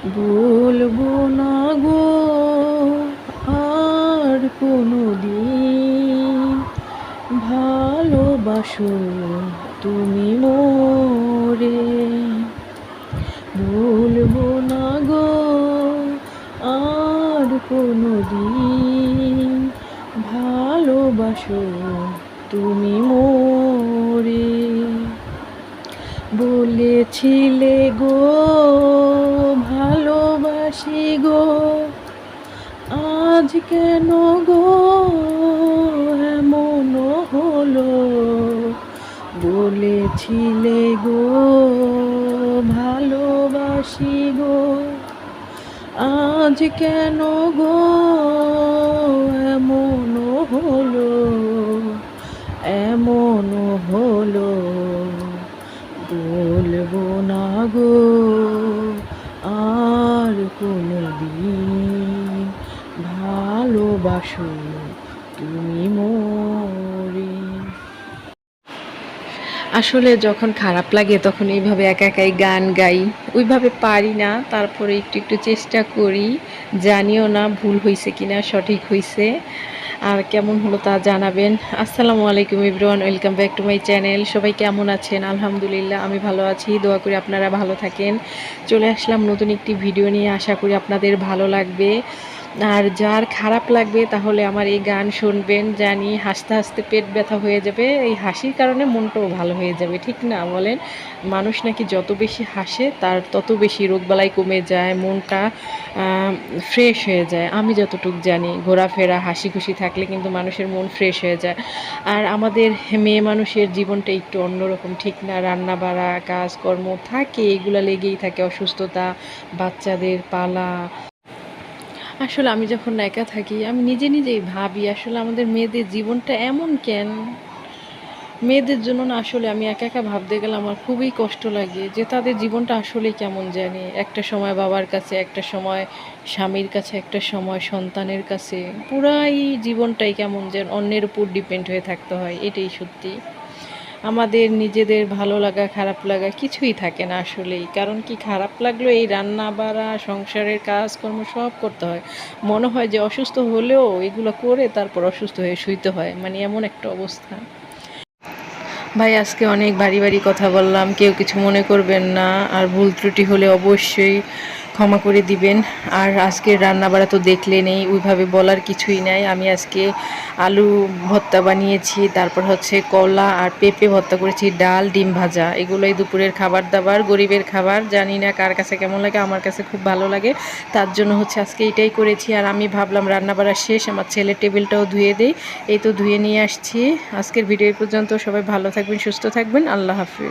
বলবো না গো আর কোনোদিন, ভালোবাসো তুমি মোরে। বলবো না গো আর কোনোদিন, ভালোবাসো তুমি মোরে। বলেছিলে গো ভালোবাসি গো, আজ কেন গো এমন হলো। বলেছিলে গো ভালোবাসি গো, আজ কেন গো এমন হলো, এমন হলো। বলবো না গো আর কোনোদিন, ভালোবাসো তুমি মোরে। আসলে যখন খারাপ লাগে তখন এইভাবে একা একাই গান গাই, ওইভাবে পারি না, তারপরে একটু একটু চেষ্টা করি। জানিও না ভুল হয়েছে কিনা সঠিক হয়েছে, আর কেমন হলো তা জানাবেন। আসসালামু আলাইকুম everyone, welcome back to my channel. সবাই কেমন আছেন? আলহামদুলিল্লাহ আমি ভালো আছি, দোয়া করি আপনারা ভালো থাকেন। চলে আসলাম নতুন একটি ভিডিও নিয়ে, আশা করি আপনাদের ভালো লাগবে। আর যার খারাপ লাগবে তাহলে আমার এই গান শুনবেন, জানি হাসতে হাসতে পেট ব্যথা হয়ে যাবে, এই হাসির কারণে মনটাও ভালো হয়ে যাবে, ঠিক না বলেন? মানুষ নাকি যত বেশি হাসে তার তত বেশি রোগবালাই কমে যায়, মনটা ফ্রেশ হয়ে যায়। আমি যতটুকু জানি ঘোরাফেরা হাসি খুশি থাকলে কিন্তু মানুষের মন ফ্রেশ হয়ে যায়। আর আমাদের মেয়ে মানুষের জীবনটা একটু অন্যরকম, ঠিক না? রান্না বাড়া কাজকর্ম থাকে, এগুলো লেগেই থাকে, অসুস্থতা, বাচ্চাদের পালা। আসলে আমি যখন একা থাকি আমি নিজে নিজেই ভাবি আসলে আমাদের মেয়েদের জীবনটা এমন কেন। মেয়েদের জন্য না, আসলে আমি একা একা ভাবতে গেলে আমার খুবই কষ্ট লাগে যে তাদের জীবনটা আসলে কেমন জানি। একটা সময় বাবার কাছে, একটা সময় স্বামীর কাছে, একটা সময় সন্তানের কাছে, পুরাই জীবনটাই কেমন যেন অন্যের উপর ডিপেন্ড হয়ে থাকতে হয়। এটাই সত্যি। আমাদের নিজেদের ভালো লাগা খারাপ লাগা কিছুই থাকে না আসলেই। কারণ কি, খারাপ লাগলো এই রান্না বাড়া সংসারের কাজকর্ম সব করতে হয়, মনে হয় যে অসুস্থ হলেও এগুলো করে তারপর অসুস্থ হয়ে শুইতে হয়, মানে এমন একটা অবস্থা। ভাই আজকে অনেক ভারী ভারী কথা বললাম, কেউ কিছু মনে করবেন না, আর ভুল ত্রুটি হলে অবশ্যই ক্ষমা করে দিবেন। আর আজকের রান্নাবাড়া তো দেখলে নেই, ওইভাবে বলার কিছুই নাই। আমি আজকে আলু ভর্তা বানিয়েছি, তারপর হচ্ছে কলা আর পেঁপে ভর্তা করেছি, ডাল ডিম ভাজা, এগুলোই দুপুরের খাবার দাবার, গরিবের খাবার। জানি না কার কাছে কেমন লাগে, আমার কাছে খুব ভালো লাগে, তার জন্য হচ্ছে আজকে এটাই করেছি। আর আমি ভাবলাম রান্নাবাড়া শেষ, আমার ছেলের টেবিলটাও ধুয়ে দেই, এই তো ধুয়ে নিয়ে আসছি। আজকের ভিডিও পর্যন্ত, সবাই ভালো থাকবেন, সুস্থ থাকবেন, আল্লাহ হাফিজ।